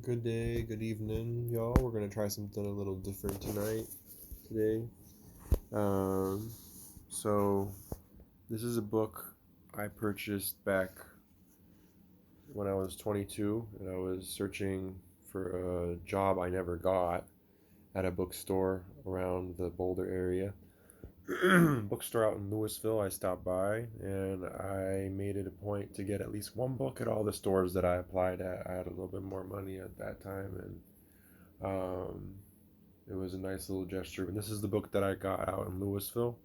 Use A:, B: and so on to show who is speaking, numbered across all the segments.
A: Good day, good evening, y'all. We're gonna try something a little different today. Um, so this is a book I purchased back when I was 22, and I was searching for a job I never got at a bookstore around the Boulder area. Bookstore out in Louisville. I stopped by and I made it a point to get at least one book at all the stores that I applied at. I had a little bit more money at that time, and um, it was a nice little gesture. And this is the book that I got out in Louisville.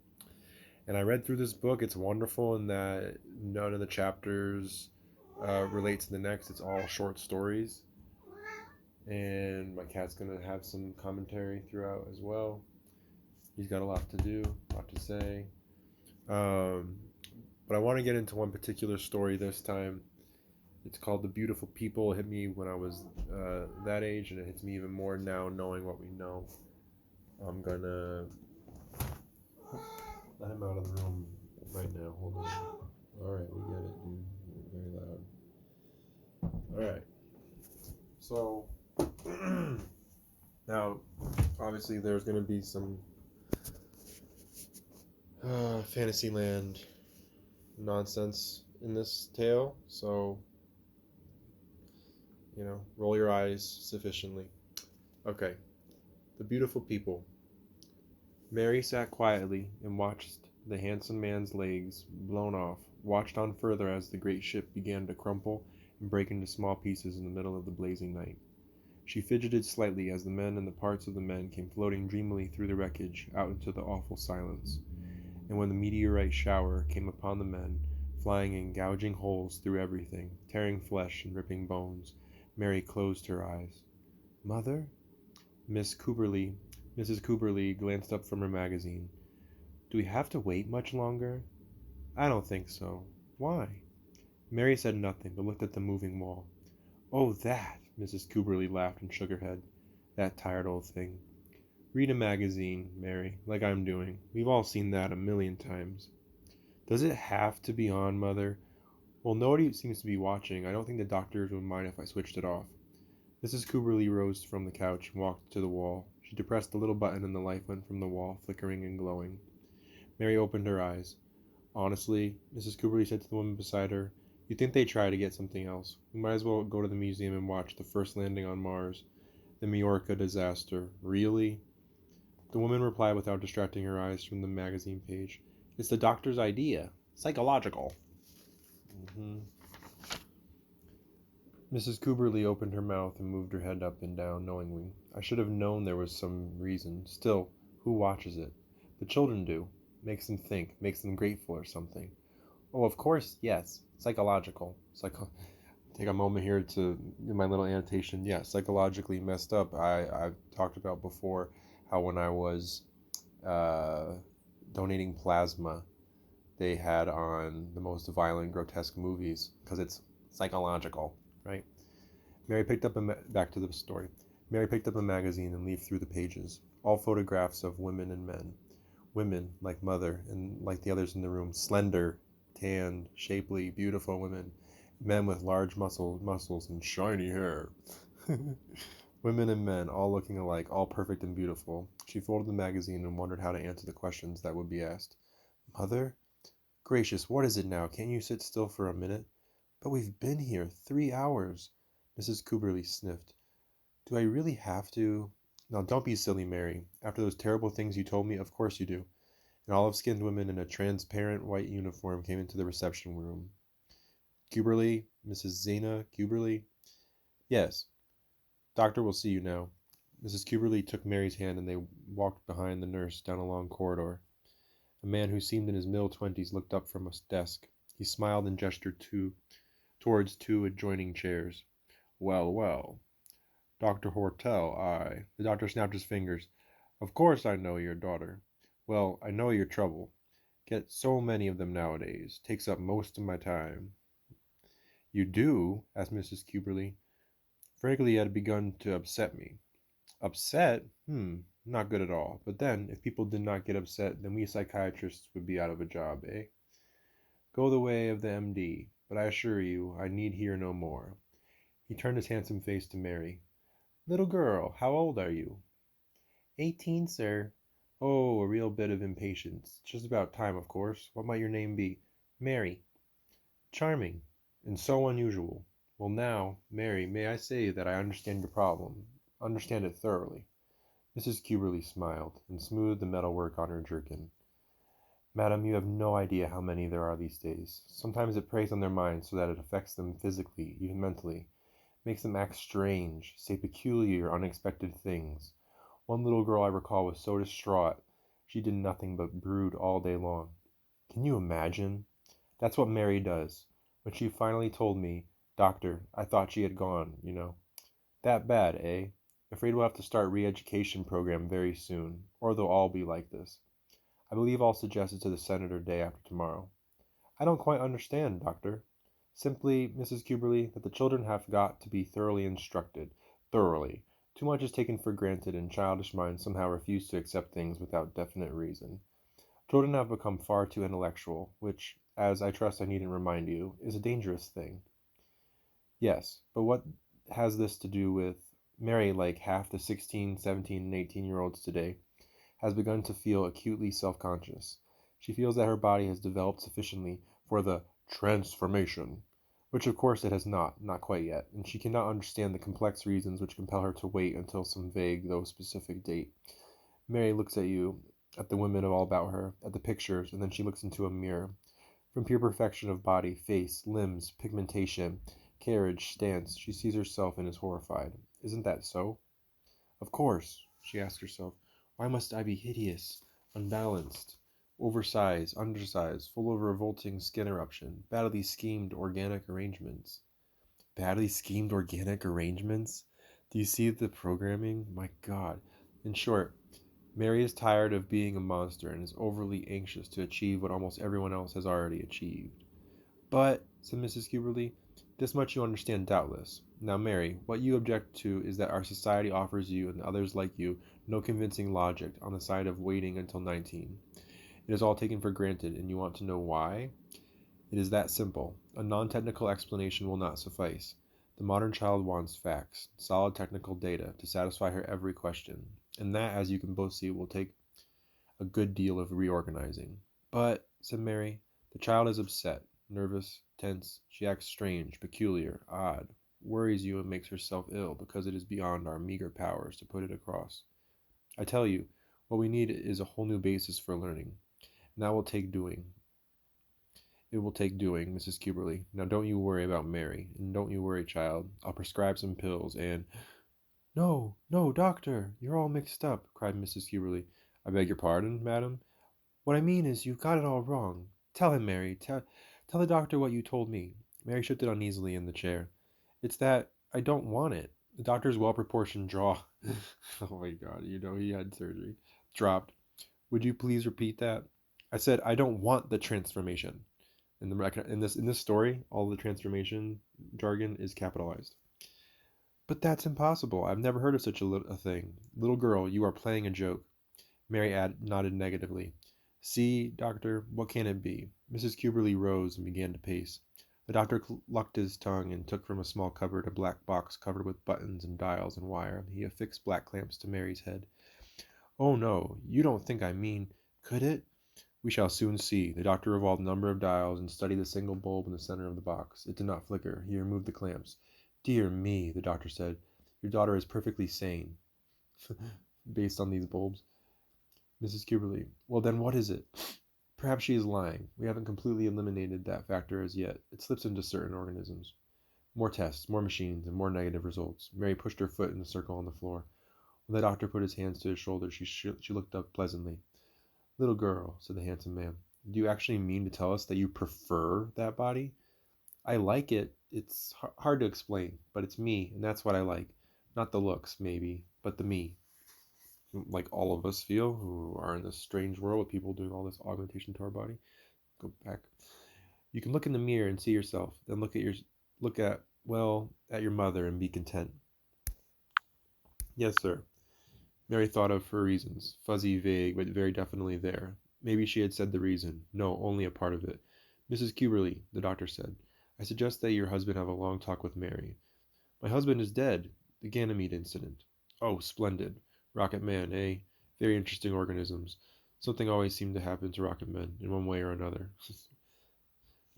A: And I read through this book. It's wonderful in that none of the chapters relate to the next. It's all short stories. And my cat's going to have some commentary throughout as well. He's got a lot to do, a lot to say. Um, but I want to get into one particular story this time. It's called The Beautiful People. It hit me when I was that age, and it hits me even more now knowing what we know. I'm gonna let him out of the room right now. Hold on. Alright, we get it, dude. You're very loud. Alright. So, now, obviously, there's gonna be some Fantasyland nonsense in this tale, so, roll your eyes sufficiently. Okay. The Beautiful People. Mary sat quietly and watched the handsome man's legs blown off, watched on further as the great ship began to crumple and break into small pieces in the middle of the blazing night. She fidgeted slightly as the men and the parts of the men came floating dreamily through the wreckage out into the awful silence. And when the meteorite shower came upon the men, flying in gouging holes through everything, tearing flesh and ripping bones, Mary closed her eyes. "Mother?" Mrs. Cooperly glanced up from her magazine. "Do we have to wait much longer?" "I don't think so. Why?" Mary said nothing, but looked at the moving wall. "Oh, that!" Mrs. Cooperly laughed and shook her head. "That tired old thing. Read a magazine, Mary, like I'm doing. We've all seen that a million times." "Does it have to be on, Mother?" "Well, nobody seems to be watching. I don't think the doctors would mind if I switched it off." Mrs. Cooperly rose from the couch and walked to the wall. She depressed the little button and the light went from the wall, flickering and glowing. Mary opened her eyes. "Honestly," Mrs. Cooperly said to the woman beside her, "you'd think they'd try to get something else. We might as well go to the museum and watch the first landing on Mars. The Majorca disaster. Really?" The woman replied without distracting her eyes from the magazine page. "It's the doctor's idea. Psychological." Mm-hmm. Mrs. Cooperly opened her mouth and moved her head up and down knowingly. "I should have known there was some reason. Still, who watches it? The children do. Makes them think, makes them grateful or something." "Oh, of course, yes. Psychological. Take a moment here to, in my little annotation, yeah, psychologically messed up. I've talked about before how when I was uh, donating plasma, they had on the most violent, grotesque movies because it's psychological, right? Back to the story. Mary picked up a magazine and leafed through the pages. All photographs of women and men. Women, like Mother, and like the others in the room, slender, tanned, shapely, beautiful women. Men with large muscles and shiny hair. Women and men, all looking alike, all perfect and beautiful. She folded the magazine and wondered how to answer the questions that would be asked. "Mother? Gracious, what is it now? Can't you sit still for a minute?" "But we've been here 3 hours." Mrs. Cooperly sniffed. "Do I really have to?" "Now don't be silly, Mary. After those terrible things you told me, of course you do." An olive-skinned woman in a transparent white uniform came into the reception room. "Cooperly? Mrs. Zena Cooperly?" "Yes. Doctor will see you now." Mrs. Cooperly took Mary's hand and they walked behind the nurse down a long corridor. A man who seemed in his middle twenties looked up from a desk. He smiled and gestured towards two adjoining chairs. "Well, well. Dr. Hortel, I—" The doctor snapped his fingers. "Of course I know your daughter. Well, I know your trouble. Get so many of them nowadays. Takes up most of my time." "You do?" asked Mrs. Cooperly. Frankly, it had begun to upset me. "Upset? Not good at all. But then, if people did not get upset, then we psychiatrists would be out of a job, eh? Go the way of the MD, but I assure you, I need hear no more." He turned his handsome face to Mary. Little girl, how old are you? 18, sir. Oh, a real bit of impatience. Just about time, of course. What might your name be? Mary. Charming. And so unusual. Well, now, Mary, may I say that I understand your problem. Understand it thoroughly. Mrs. Cuberly smiled, and smoothed the metalwork on her jerkin. Madam, you have no idea how many there are these days. Sometimes it preys on their minds so that it affects them physically, even mentally. Makes them act strange, say peculiar, unexpected things. One little girl I recall was so distraught she did nothing but brood all day long. Can you imagine? That's what Mary does. When she finally told me, Doctor, I thought she had gone. That bad, eh? Afraid we'll have to start re-education program very soon, or they'll all be like this. I believe I'll suggest it to the senator day after tomorrow. I don't quite understand, Doctor. Simply, Mrs. Cuberly, that the children have got to be thoroughly instructed. Thoroughly. Too much is taken for granted, and childish minds somehow refuse to accept things without definite reason. Children have become far too intellectual, which, as I trust I needn't remind you, is a dangerous thing. Yes, but what has this to do with Mary, like half the 16, 17, and 18-year-olds today, has begun to feel acutely self-conscious. She feels that her body has developed sufficiently for the transformation, which of course it has not quite yet, and she cannot understand the complex reasons which compel her to wait until some vague though specific date. Mary looks at you, at the women all about her, at the pictures, and then she looks into a mirror. From pure perfection of body, face, limbs, pigmentation, carriage, stance, she sees herself and is horrified. Isn't that so? Of course, she asks herself, why must I be hideous, unbalanced, oversized, undersized, full of revolting skin eruption, badly schemed organic arrangements? Badly schemed organic arrangements? Do you see the programming? My God. In short, Mary is tired of being a monster and is overly anxious to achieve what almost everyone else has already achieved. But, said Mrs. Gilberly, this much you understand doubtless. Now, Mary, what you object to is that our society offers you and others like you no convincing logic on the side of waiting until 19. It is all taken for granted, and you want to know why? It is that simple. A non-technical explanation will not suffice. The modern child wants facts, solid technical data, to satisfy her every question, and that, as you can both see, will take a good deal of reorganizing. But, said Mary, the child is upset, nervous, tense. She acts strange, peculiar, odd, worries you and makes herself ill because it is beyond our meager powers to put it across. I tell you, what we need is a whole new basis for learning, and that will take doing. It will take doing, Mrs. Cuberly. Now don't you worry about Mary, and don't you worry, child. I'll prescribe some pills, and no, no, doctor, you're all mixed up, cried Mrs. Cuberly. I beg your pardon, madam? What I mean is, you've got it all wrong. Tell him, Mary. Tell the doctor what you told me. Mary shifted uneasily in the chair. It's that I don't want it. The doctor's well-proportioned jaw. Oh my God, he had surgery. Dropped. Would you please repeat that? I said I don't want the transformation. In this story, all the transformation jargon is capitalized. But that's impossible. I've never heard of such a thing. Little girl, you are playing a joke. Mary nodded negatively. See, doctor, what can it be? Mrs. Cuberly rose and began to pace. The doctor clucked his tongue and took from a small cupboard a black box covered with buttons and dials and wire. He affixed black clamps to Mary's head. Oh no, you don't think I mean... Could it? We shall soon see. The doctor revolved a number of dials and studied the single bulb in the center of the box. It did not flicker. He removed the clamps. Dear me, the doctor said. Your daughter is perfectly sane. Based on these bulbs. Mrs. Cuberly. Well, then what is it? Perhaps she is lying. We haven't completely eliminated that factor as yet. It slips into certain organisms. More tests, more machines, and more negative results. Mary pushed her foot in the circle on the floor. When the doctor put his hands to his shoulders, she looked up pleasantly. Little girl, said the handsome man, do you actually mean to tell us that you prefer that body? I like it. It's hard to explain, but it's me, and that's what I like. Not the looks, maybe, but the me. Like all of us feel who are in this strange world with people doing all this augmentation to our body. Go back. You can look in the mirror and see yourself, then look at your mother and be content. Yes, sir. Mary thought of her reasons, fuzzy, vague, but very definitely there. Maybe she had said the reason. No, only a part of it. Mrs. Cuberly, the doctor said, I suggest that your husband have a long talk with Mary. My husband is dead. The Ganymede incident. Oh, splendid. Rocket Man, eh? Very interesting organisms. Something always seemed to happen to rocket men, in one way or another. The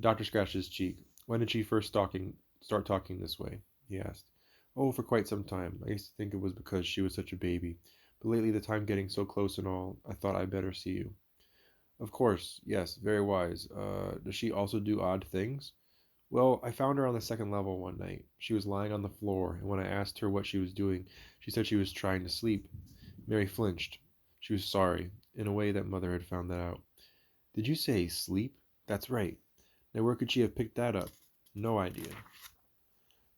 A: doctor scratched his cheek. When did she first start talking this way? He asked. Oh, for quite some time. I used to think it was because she was such a baby. But lately, the time getting so close and all, I thought I'd better see you. Of course, yes, very wise. Does she also do odd things? Well, I found her on the second level one night. She was lying on the floor, and when I asked her what she was doing, she said she was trying to sleep. Mary flinched. She was sorry, in a way that Mother had found that out. Did you say sleep? That's right. Now where could she have picked that up? No idea.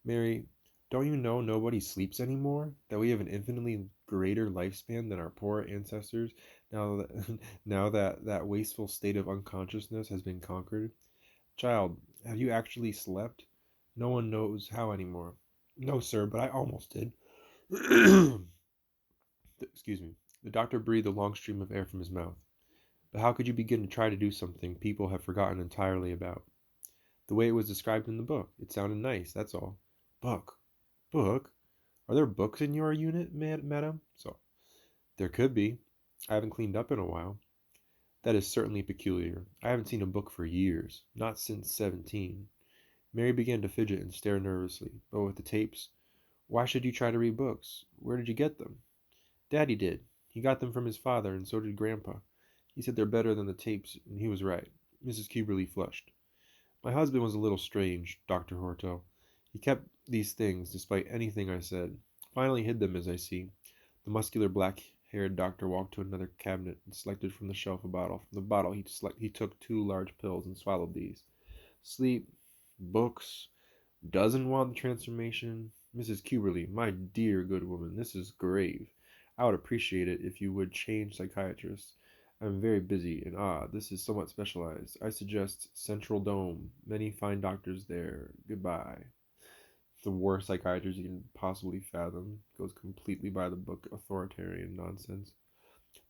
A: Mary, don't you know nobody sleeps anymore? That we have an infinitely greater lifespan than our poor ancestors now that now that that wasteful state of unconsciousness has been conquered? Child, have you actually slept? No one knows how anymore. No, sir, but I almost did. Excuse me. The doctor breathed a long stream of air from his mouth. But how could you begin to try to do something people have forgotten entirely about? The way it was described in the book. It sounded nice, that's all. Book. Book? Are there books in your unit, madam? So, there could be. I haven't cleaned up in a while. That is certainly peculiar. I haven't seen a book for years. Not since 17. Mary began to fidget and stare nervously. But with the tapes, why should you try to read books? Where did you get them? Daddy did. He got them from his father, and so did Grandpa. He said they're better than the tapes, and he was right. Mrs. Cuberly flushed. My husband was a little strange, Dr. Horto. He kept these things, despite anything I said. Finally hid them, as I see. The muscular black-haired doctor walked to another cabinet and selected from the shelf a bottle. From the bottle he took 2 large pills and swallowed these. Sleep, books, doesn't want the transformation. Mrs. Cuberly, my dear good woman, this is grave. I would appreciate it if you would change psychiatrists. I'm very busy, and this is somewhat specialized. I suggest Central Dome. Many fine doctors there. Goodbye. The worst psychiatrist you can possibly fathom. Goes completely by the book authoritarian nonsense.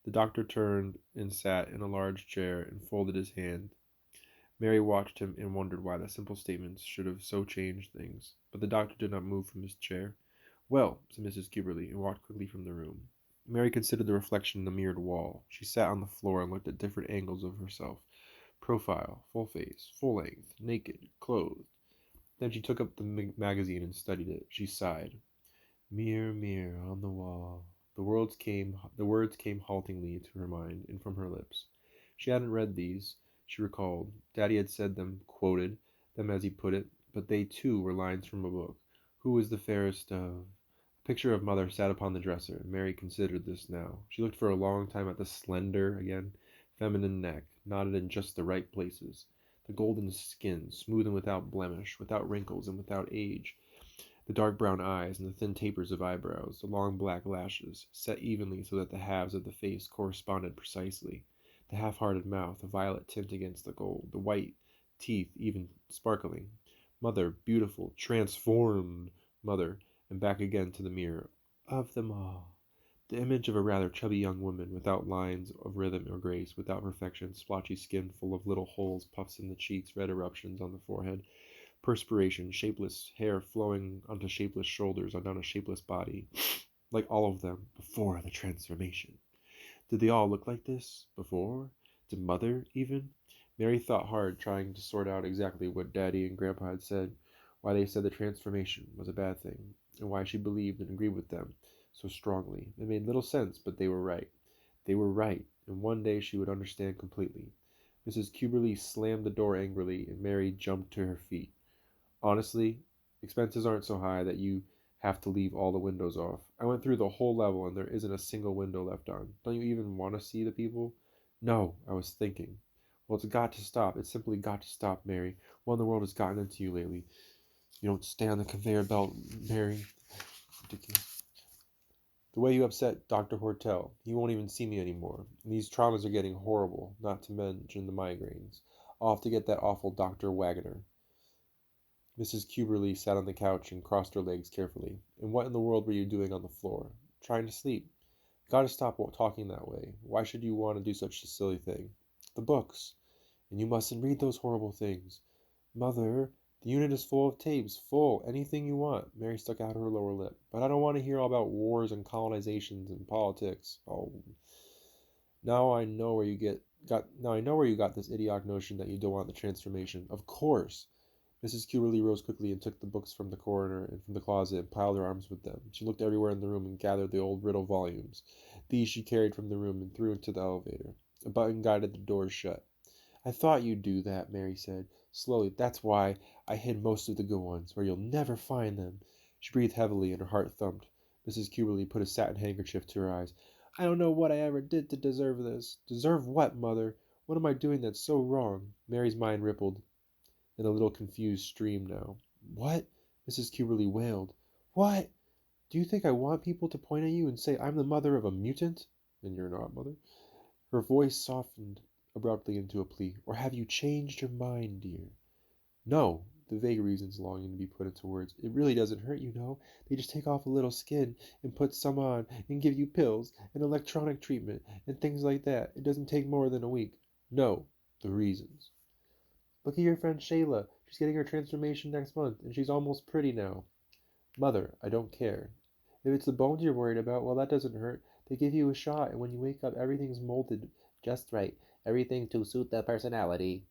A: The doctor turned and sat in a large chair and folded his hand. Mary watched him and wondered why the simple statements should have so changed things. But the doctor did not move from his chair. Well, said Mrs. Gibberly, and walked quickly from the room. Mary considered the reflection in the mirrored wall. She sat on the floor and looked at different angles of herself. Profile, full face, full length, naked, clothed. Then she took up the magazine and studied it. She sighed. Mirror, mirror on the wall. The words came haltingly to her mind and from her lips. She hadn't read these, she recalled. Daddy had said them, quoted them as he put it, but they too were lines from a book. Who was the fairest of... A picture of Mother sat upon the dresser. Mary considered this now. She looked for a long time at the slender, again, feminine neck, knotted in just the right places. The golden skin, smooth and without blemish, without wrinkles and without age. The dark brown eyes and the thin tapers of eyebrows, the long black lashes, set evenly so that the halves of the face corresponded precisely, the half-hearted mouth a violet tint against the gold, the white teeth even sparkling. Mother, beautiful, transformed Mother, and back again to the mirror. Of them all. The image of a rather chubby young woman, without lines of rhythm or grace, without perfection, splotchy skin full of little holes, puffs in the cheeks, red eruptions on the forehead, perspiration, shapeless hair flowing onto shapeless shoulders and down a shapeless body, like all of them before the transformation. Did they all look like this before? Did Mother, even? Mary thought hard, trying to sort out exactly what Daddy and Grandpa had said, why they said the transformation was a bad thing, and why she believed and agreed with them so strongly. It made little sense, but they were right. They were right, and one day she would understand completely. Mrs. Cuberly slammed the door angrily, and Mary jumped to her feet. Honestly, expenses aren't so high that you have to leave all the windows off. I went through the whole level and there isn't a single window left on. Don't you even want to see the people? No, I was thinking. Well, it's got to stop. It's simply got to stop, Mary. What in the world has gotten into you lately? You don't stay on the conveyor belt, Mary. Ridiculous. The way you upset Dr. Hortel. He won't even see me anymore. And these traumas are getting horrible, not to mention the migraines. I'll have to get that awful Dr. Wagner. Mrs. Cuberly sat on the couch and crossed her legs carefully. And what in the world were you doing on the floor? Trying to sleep. Gotta stop talking that way. Why should you want to do such a silly thing? The books. And you mustn't read those horrible things. Mother, The unit is full of tapes, full, anything you want. Mary stuck out her lower lip. But I don't want to hear all about wars and colonizations and politics. Oh, now I know where you got this idiotic notion that you don't want the transformation. Of course. Mrs. Cuberly rose quickly and took the books from the corner and from the closet and piled her arms with them. She looked everywhere in the room and gathered the old riddle volumes. These she carried from the room and threw into the elevator. A button guided the doors shut. I thought you'd do that, Mary said, slowly. That's why I hid most of the good ones, where you'll never find them. She breathed heavily and her heart thumped. Mrs. Cuberly put a satin handkerchief to her eyes. I don't know what I ever did to deserve this. Deserve what, Mother? What am I doing that's so wrong? Mary's mind rippled in a little confused stream now. What? Mrs. Cuberly wailed. What? Do you think I want people to point at you and say I'm the mother of a mutant? And you're not, Mother. Her voice softened abruptly into a plea. Or have you changed your mind, dear? No, the vague reasons longing to be put into words. It really doesn't hurt, you know. They just take off a little skin and put some on and give you pills and electronic treatment and things like that. It doesn't take more than a week. No, the reasons. Look at your friend Shayla. She's getting her transformation next month, and she's almost pretty now. Mother, I don't care. If it's the bones you're worried about, well, that doesn't hurt. They give you a shot, and when you wake up, everything's molded just right. Everything to suit the personality.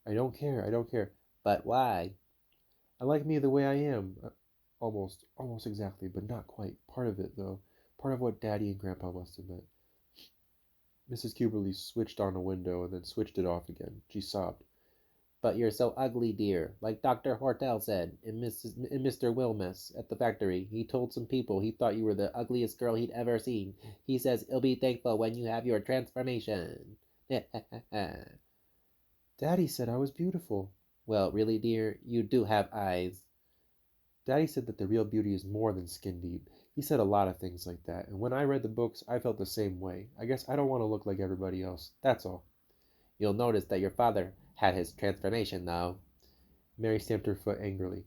A: I don't care. I don't care. But why? I like me the way I am. Almost exactly, but not quite. Part of it, though. Part of what Daddy and Grandpa must have meant. Mrs. Cuberly switched on a window and then switched it off again. She sobbed. But you're so ugly, dear. Like Dr. Hortel said in Mr. Wilmus at the factory. He told some people he thought you were the ugliest girl he'd ever seen. He says he'll be thankful when you have your transformation. Daddy said I was beautiful. Well, really, dear, you do have eyes. Daddy said that the real beauty is more than skin deep. He said a lot of things like that, and when I read the books, I felt the same way. I guess I don't want to look like everybody else. That's all. You'll notice that your father had his transformation, though. Mary stamped her foot angrily.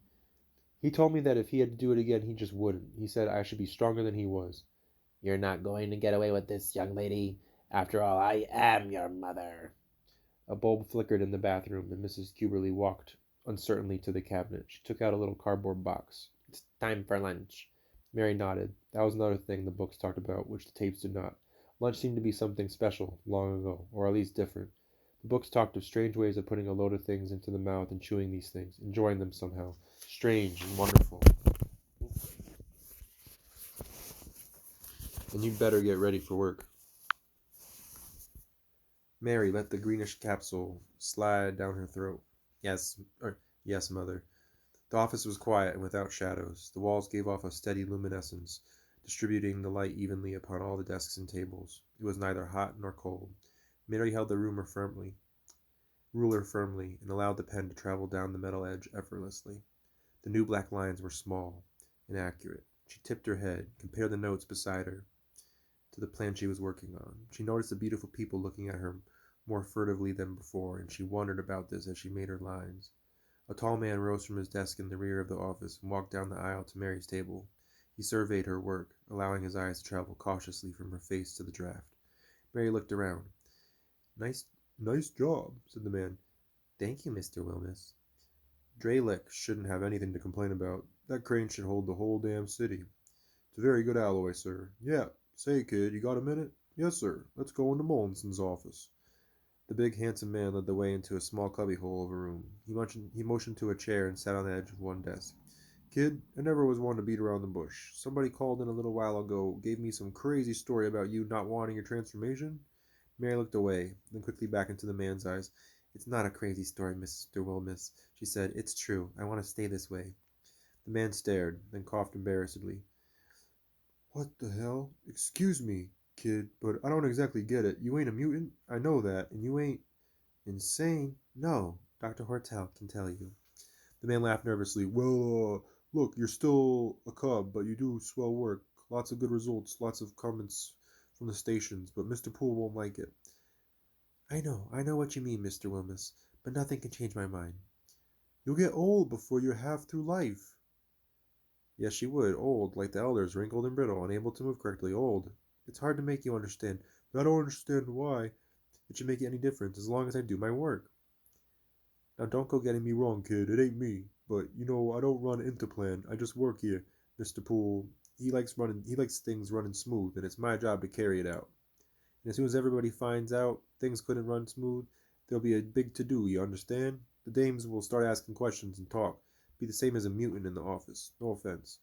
A: He told me that if he had to do it again, he just wouldn't. He said I should be stronger than he was. You're not going to get away with this, young lady. After all, I am your mother. A bulb flickered in the bathroom, and Mrs. Cuberly walked uncertainly to the cabinet. She took out a little cardboard box. It's time for lunch. Mary nodded. That was another thing the books talked about, which the tapes did not. Lunch seemed to be something special, long ago, or at least different. The books talked of strange ways of putting a load of things into the mouth and chewing these things, enjoying them somehow. Strange and wonderful. And you'd better get ready for work. Mary let the greenish capsule slide down her throat. Yes, Mother. The office was quiet and without shadows. The walls gave off a steady luminescence, distributing the light evenly upon all the desks and tables. It was neither hot nor cold. Mary held the ruler firmly, and allowed the pen to travel down the metal edge effortlessly. The new black lines were small and accurate. She tipped her head, compared the notes beside her to the plan she was working on. She noticed the beautiful people looking at her more furtively than before, and she wondered about this as she made her lines. A tall man rose from his desk in the rear of the office and walked down the aisle to Mary's table. He surveyed her work, allowing his eyes to travel cautiously from her face to the draft. Mary looked around. Nice job, said the man. Thank you, Mr. Wilmus. Dralick shouldn't have anything to complain about. That crane should hold the whole damn city. It's a very good alloy, sir. Yeah. Say, kid, you got a minute? Yes, sir. Let's go into Mullinson's office. The big, handsome man led the way into a small cubbyhole of a room. He motioned to a chair and sat on the edge of one desk. Kid, I never was one to beat around the bush. Somebody called in a little while ago, gave me some crazy story about you not wanting your transformation. Mary looked away, then quickly back into the man's eyes. It's not a crazy story, Mr. Wilmus, she said. It's true. I want to stay this way. The man stared, then coughed embarrassedly. What the hell? Excuse me, kid, but I don't exactly get it. You ain't a mutant? I know that. And you ain't insane? No, Dr. Hortel can tell you. The man laughed nervously. Well, look, you're still a cub, but you do swell work. Lots of good results, lots of comments from the stations, but Mr. Poole won't like it. I know what you mean, Mr. Wilmus, but nothing can change my mind. You'll get old before you're half through life. Yes, she would. Old, like the elders, wrinkled and brittle, unable to move correctly. Old. It's hard to make you understand, but I don't understand why it should make any difference as long as I do my work. Now don't go getting me wrong, kid. It ain't me. But I don't run Interplan. I just work here. Mr. Poole, he likes things running smooth, and it's my job to carry it out. And as soon as everybody finds out things couldn't run smooth, there'll be a big to-do, you understand? The dames will start asking questions and talk. Be the same as a mutant in the office. No offense.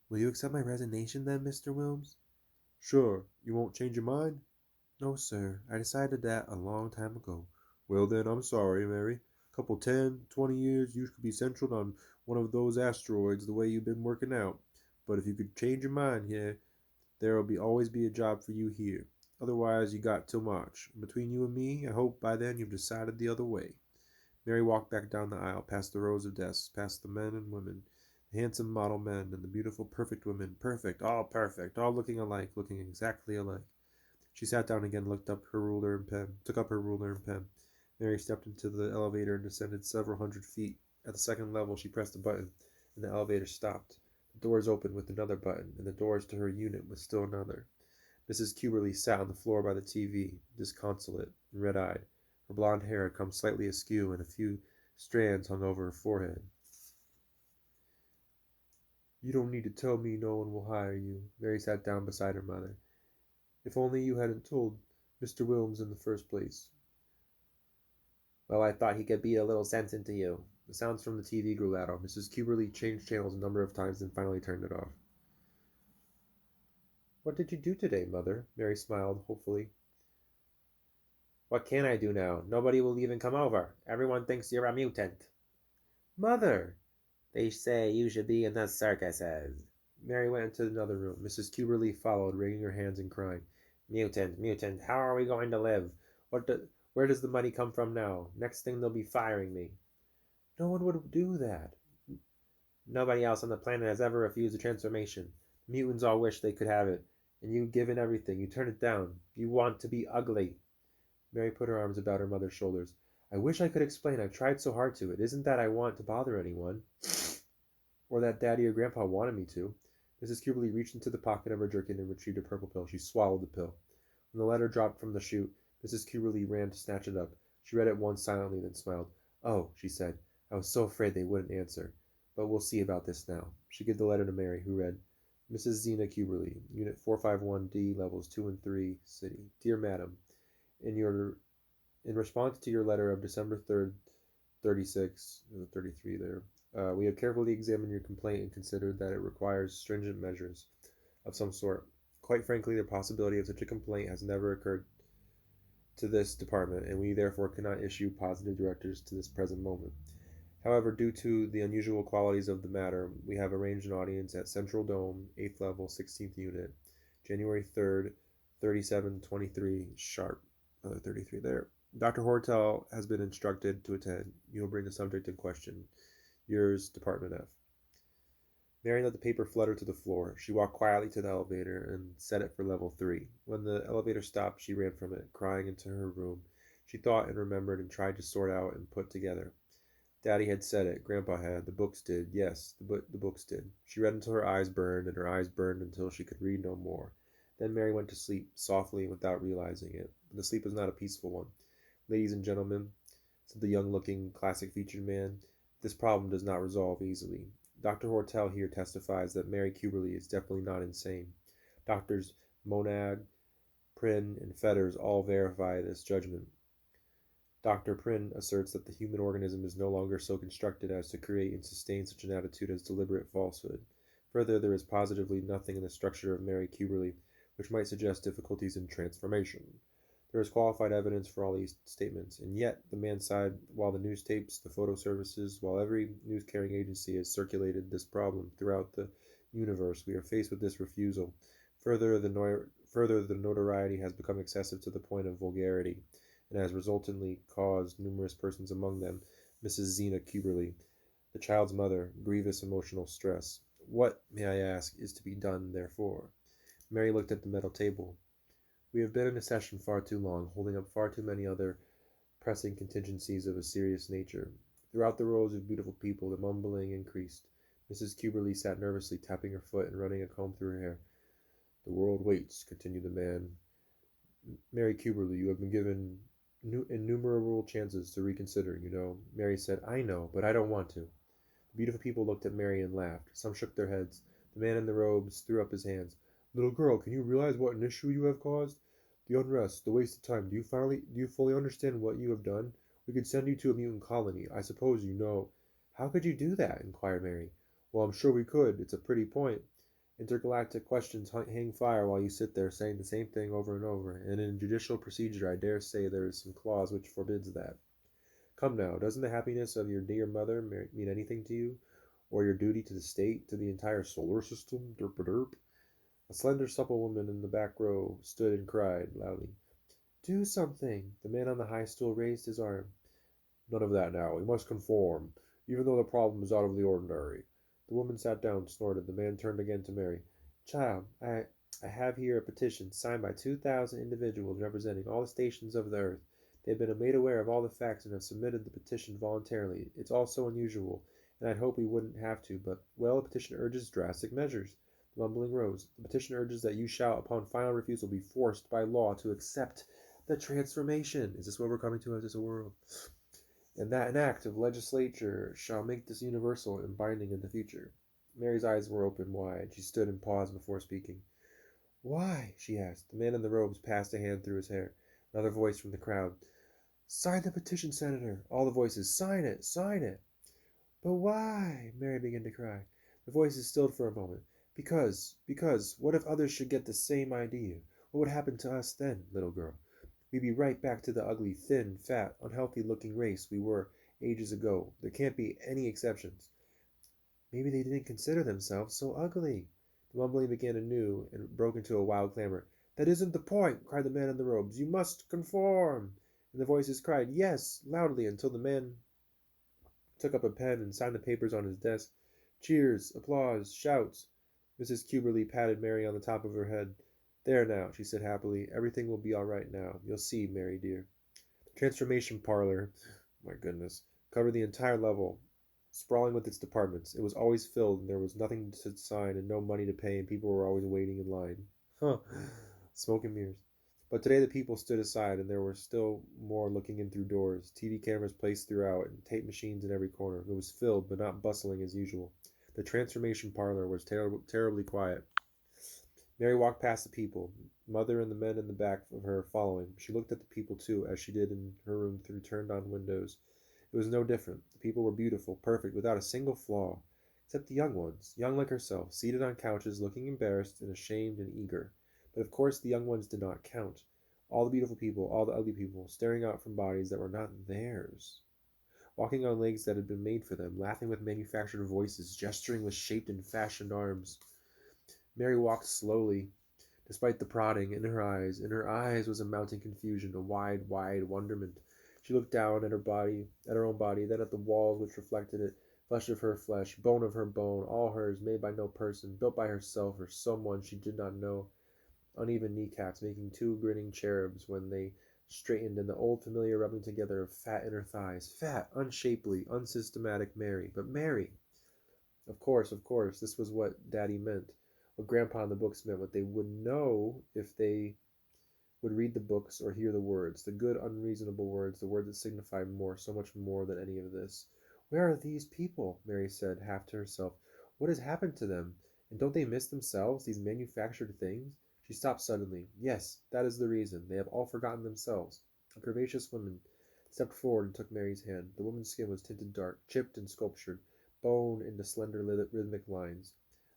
A: Will you accept my resignation then, Mr. Wilms? Sure. You won't change your mind? No, sir. I decided that a long time ago. Well then, I'm sorry, Mary. Couple 10, 20 years, you could be central on one of those asteroids the way you've been working out. But if you could change your mind here, there'll always be a job for you here. Otherwise, you got till March. Between you and me, I hope by then you've decided the other way. Mary walked back down the aisle, past the rows of desks, past the men and women, the handsome model men and the beautiful, perfect women. Perfect, all looking alike, looking exactly alike. She sat down again, took up her ruler and pen. Mary stepped into the elevator and descended several hundred feet. At the second level, she pressed a button, and the elevator stopped. The doors opened with another button, and the doors to her unit with still another. Mrs. Cuberly sat on the floor by the TV, disconsolate and red-eyed. Her blonde hair had come slightly askew, and a few strands hung over her forehead. You don't need to tell me no one will hire you. Mary sat down beside her mother. If only you hadn't told Mr. Wilms in the first place. Well, I thought he could beat a little sense into you. The sounds from the TV grew louder. Mrs. Cuberly changed channels a number of times and finally turned it off. What did you do today, Mother? Mary smiled hopefully. What can I do now? Nobody will even come over. Everyone thinks you're a mutant. Mother! They say you should be in the circuses. Mary went into another room. Mrs. Cuberly followed, wringing her hands and crying. Mutant, how are we going to live? Where does the money come from now? Next thing they'll be firing me. No one would do that. Nobody else on the planet has ever refused a transformation. The mutants all wish they could have it. And you've given everything. You turn it down. You want to be ugly. Mary put her arms about her mother's shoulders. I wish I could explain. I've tried so hard to. It isn't that I want to bother anyone, or that Daddy or Grandpa wanted me to. Mrs. Cuberly reached into the pocket of her jerkin and retrieved a purple pill. She swallowed the pill. When the letter dropped from the chute, Mrs. Cuberly ran to snatch it up. She read it once silently, then smiled. Oh, she said, I was so afraid they wouldn't answer. But we'll see about this now. She gave the letter to Mary, who read, Mrs. Zena Cuberly, Unit 451D, Levels 2 and 3, City. Dear Madam, in response to your letter of December 3rd, 33 there, we have carefully examined your complaint and considered that it requires stringent measures of some sort. Quite frankly, the possibility of such a complaint has never occurred to this department, and we therefore cannot issue positive directives to this present moment. However, due to the unusual qualities of the matter, we have arranged an audience at Central Dome, 8th level, 16th unit, January 3rd, 37:23 sharp. Another 33 there. Dr. Hortel has been instructed to attend. You will bring the subject in question. Yours, Department F. Mary let the paper flutter to the floor. She walked quietly to the elevator and set it for level 3. When the elevator stopped, she ran from it, crying into her room. She thought and remembered and tried to sort out and put together. Daddy had said it. Grandpa had. The books did. Yes, the books did. She read until her eyes burned, and her eyes burned until she could read no more. Then Mary went to sleep, softly and without realizing it. But the sleep was not a peaceful one. Ladies and gentlemen, said the young-looking, classic-featured man, this problem does not resolve easily. Dr. Hortel here testifies that Mary Cuberly is definitely not insane. Doctors Monag, Prynne, and Fetters all verify this judgment. Dr. Prynne asserts that the human organism is no longer so constructed as to create and sustain such an attitude as deliberate falsehood. Further, there is positively nothing in the structure of Mary Cuberly which might suggest difficulties in transformation. There is qualified evidence for all these statements, and yet the man's side, while the news tapes, the photo services, while every news-carrying agency has circulated this problem throughout the universe, we are faced with this refusal. Further, the notoriety has become excessive to the point of vulgarity, and has resultantly caused numerous persons, among them Mrs. Zena Cuberly, the child's mother, grievous emotional stress. What, may I ask, is to be done, therefore? Mary looked at the metal table. We have been in a session far too long, holding up far too many other pressing contingencies of a serious nature. Throughout the rows of beautiful people, the mumbling increased. Mrs. Cuberly sat nervously, tapping her foot and running a comb through her hair. The world waits, continued the man. Mary Cuberly, you have been given innumerable chances to reconsider, you know. Mary said, I know, but I don't want to. The beautiful people looked at Mary and laughed. Some shook their heads. The man in the robes threw up his hands. Little girl, can you realize what an issue you have caused? The unrest, the waste of time. Do you fully understand what you have done? We could send you to a mutant colony. I suppose you know. How could you do that? Inquired Mary. Well, I'm sure we could. It's a pretty point. Intergalactic questions hang fire while you sit there saying the same thing over and over, and in judicial procedure I dare say there is some clause which forbids that. Come now, doesn't the happiness of your dear mother mean anything to you? Or your duty to the state, to the entire solar system? Derp a derp. A slender, supple woman in the back row stood and cried loudly, do something! The man on the high stool raised his arm. None of that now. We must conform, even though the problem is out of the ordinary. The woman sat down and snorted. The man turned again to Mary. Child, I have here a petition signed by 2,000 individuals representing all the stations of the earth. They have been made aware of all the facts and have submitted the petition voluntarily. It's all so unusual, and I'd hoped we wouldn't have to, but, well, the petition urges drastic measures. The mumbling rose. The petition urges that you shall, upon final refusal, be forced by law to accept the transformation. Is this what we're coming to as a world? And that an act of legislature shall make this universal and binding in the future. Mary's eyes were open wide. She stood and paused before speaking. Why? She asked. The man in the robes passed a hand through his hair. Another voice from the crowd. Sign the petition, Senator. All the voices. Sign it. Sign it. But why? Mary began to cry. The voices stilled for a moment. Because, what if others should get the same idea? What would happen to us then, little girl? We'd be right back to the ugly, thin, fat, unhealthy-looking race we were ages ago. There can't be any exceptions. Maybe they didn't consider themselves so ugly. The mumbling began anew and broke into a wild clamor. That isn't the point, cried the man in the robes. You must conform. And the voices cried, yes, loudly, until the man took up a pen and signed the papers on his desk. Cheers, applause, shouts. Mrs. Cuberly patted Mary on the top of her head. There now, she said happily. Everything will be all right now. You'll see, Mary dear. The transformation parlor, my goodness, covered the entire level, sprawling with its departments. It was always filled, and there was nothing to sign and no money to pay, and people were always waiting in line. Huh. Smoke and mirrors. But today the people stood aside, and there were still more looking in through doors, TV cameras placed throughout, and tape machines in every corner. It was filled, but not bustling as usual. The transformation parlor was terribly quiet. Mary walked past the people, mother and the men in the back of her following. She looked at the people too, as she did in her room through turned-on windows. It was no different. The people were beautiful, perfect, without a single flaw, except the young ones, young like herself, seated on couches, looking embarrassed and ashamed and eager. But of course the young ones did not count. All the beautiful people, all the ugly people, staring out from bodies that were not theirs, walking on legs that had been made for them, laughing with manufactured voices, gesturing with shaped and fashioned arms. Mary walked slowly, despite the prodding in her eyes. In her eyes was a mounting confusion, a wide, wide wonderment. She looked down at her body, at her own body, then at the walls which reflected it, flesh of her flesh, bone of her bone, all hers, made by no person, built by herself or someone she did not know. Uneven kneecaps making two grinning cherubs when they straightened, and the old familiar rubbing together of fat inner thighs. Fat, unshapely, unsystematic Mary. But Mary! Of course, this was what Daddy meant. What Grandpa in the books meant, what they would know if they would read the books or hear the words, the good, unreasonable words, the words that signify more, so much more than any of this. Where are these people? Mary said, half to herself. What has happened to them? And don't they miss themselves, these manufactured things? She stopped suddenly. Yes, that is the reason. They have all forgotten themselves. A curvaceous woman stepped forward and took Mary's hand. The woman's skin was tinted dark, chipped and sculptured, bone into slender rhythmic lines.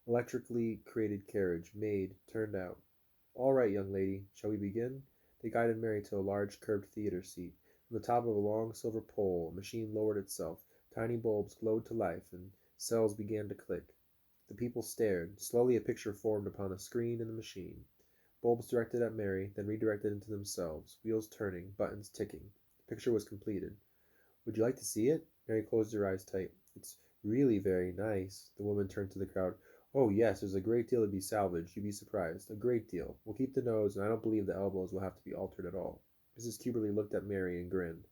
A: Electrically created carriage, made, turned out. All right, young lady, shall we begin? They guided Mary to a large curved theater seat. From the top of a long silver pole, a machine lowered itself. Tiny bulbs glowed to life, and cells began to click. The people stared. Slowly a picture formed upon the screen in the machine. Bulbs directed at Mary, then redirected into themselves, wheels turning, buttons ticking. The picture was completed. Would you like to see it? Mary closed her eyes tight. It's really very nice. The woman turned to the crowd. Oh, yes, there's a great deal to be salvaged. You'd be surprised. A great deal. We'll keep the nose, and I don't believe the elbows will have to be altered at all. Mrs. Cuberly looked at Mary and grinned.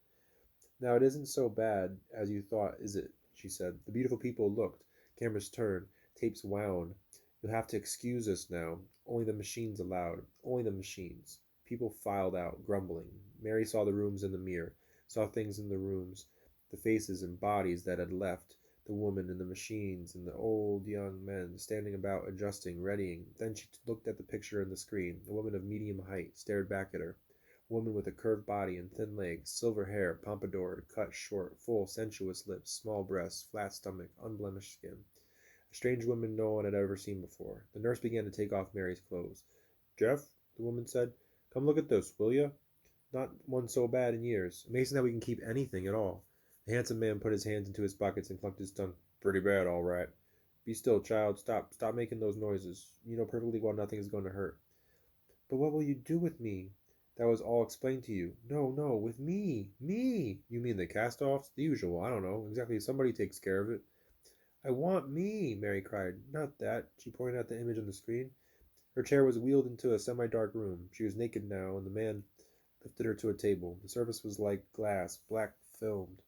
A: Now, it isn't so bad as you thought, is it? She said. The beautiful people looked. Cameras turned. Tapes wound. You'll have to excuse us now. Only the machines allowed. Only the machines. People filed out, grumbling. Mary saw the rooms in the mirror, saw things in the rooms, the faces and bodies that had left, the woman and the machines and the old young men standing about, adjusting, readying. Then she looked at the picture in the screen. A woman of medium height stared back at her. A woman with a curved body and thin legs, silver hair, pompadoured, cut short, full, sensuous lips, small breasts, flat stomach, unblemished skin. A strange woman no one had ever seen before. The nurse began to take off Mary's clothes. "Jeff," the woman said, "come look at this, will you? Not one so bad in years. Amazing that we can keep anything at all." The handsome man put his hands into his pockets and clucked his tongue. "Pretty bad, all right. Be still, child. Stop making those noises. You know perfectly well nothing is going to hurt." "But what will you do with me?" "That was all explained to you." "No, no, with me. Me." "You mean the cast-offs? The usual. I don't know. Exactly. Somebody takes care of it." "I want me," Mary cried. "Not that." She pointed at the image on the screen. Her chair was wheeled into a semi-dark room. She was naked now, and the man lifted her to a table. The surface was like glass, black filmed.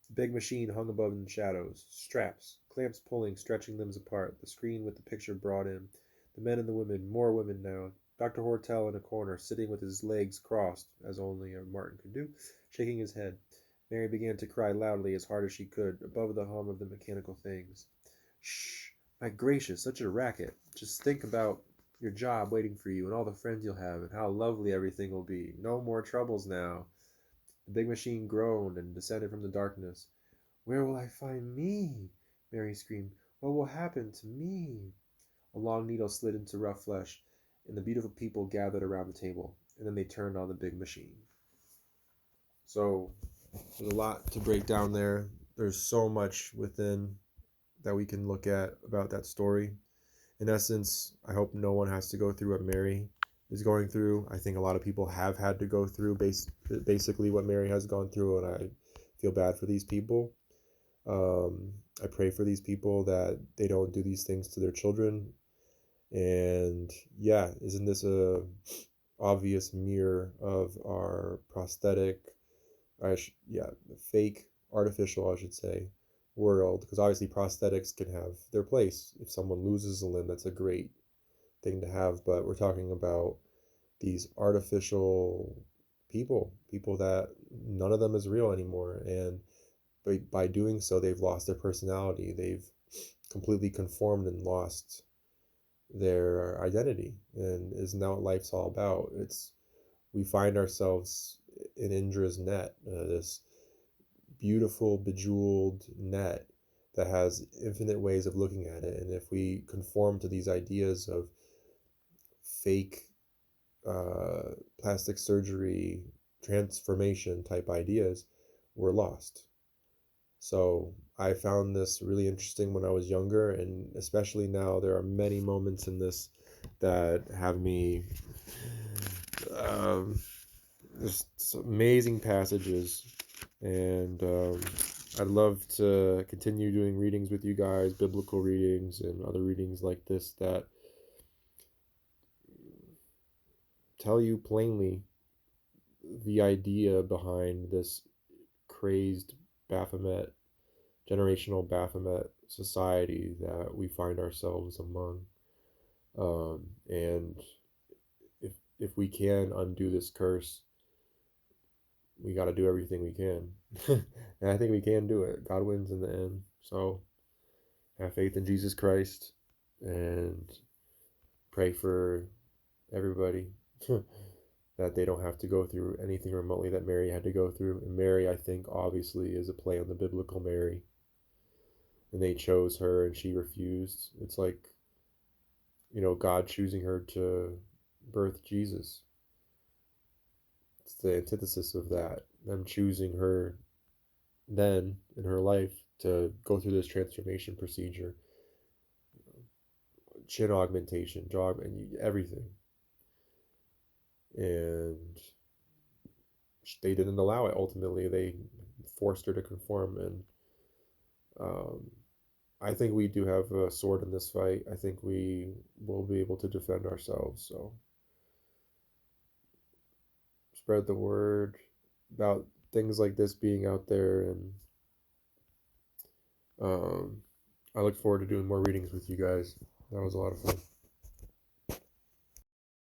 A: The big machine hung above in the shadows. Straps, clamps pulling, stretching limbs apart. The screen with the picture brought in. The men and the women, more women now. Dr. Hortel in a corner, sitting with his legs crossed, as only a Martin could do, shaking his head. Mary began to cry loudly, as hard as she could, above the hum of the mechanical things. "Shh! My gracious, such a racket! Just think about your job waiting for you, and all the friends you'll have, and how lovely everything will be. No more troubles now." The big machine groaned and descended from the darkness. "Where will I find me?" Mary screamed. "What will happen to me?" A long needle slid into rough flesh, and the beautiful people gathered around the table, and then they turned on the big machine. So there's a lot to break down there. There's so much within that we can look at about that story. In essence, I hope no one has to go through what Mary is going through. I think a lot of people have had to go through basically what Mary has gone through, and I feel bad for these people. I pray for these people that they don't do these things to their children. And yeah, isn't this a obvious mirror of our prosthetic, fake, artificial, I should say, world? Because obviously prosthetics can have their place. If someone loses a limb, that's a great thing to have. But we're talking about these artificial people that none of them is real anymore. And by doing so, they've lost their personality. They've completely conformed and lost their identity. And isn't that what life's all about? We find ourselves in Indra's net, this beautiful, bejeweled net that has infinite ways of looking at it. And if we conform to these ideas of fake plastic surgery, transformation type ideas, we're lost. So I found this really interesting when I was younger, and especially now, there are many moments in this that have me just amazing passages, and I'd love to continue doing readings with you guys, biblical readings and other readings like this that tell you plainly the idea behind this crazed Baphomet, generational Baphomet society that we find ourselves among. And if we can undo this curse, we got to do everything we can. And I think we can do it. God wins in the end. So have faith in Jesus Christ and pray for everybody that they don't have to go through anything remotely that Mary had to go through. And Mary, I think, obviously is a play on the biblical Mary. And they chose her and she refused. It's like, God choosing her to birth Jesus. It's the antithesis of that. Them choosing her then in her life to go through this transformation procedure, chin augmentation, job, and everything. And they didn't allow it. Ultimately, they forced her to conform. And I think we do have a sword in this fight. I think we will be able to defend ourselves. So spread the word about things like this being out there. And I look forward to doing more readings with you guys. That was a lot of fun.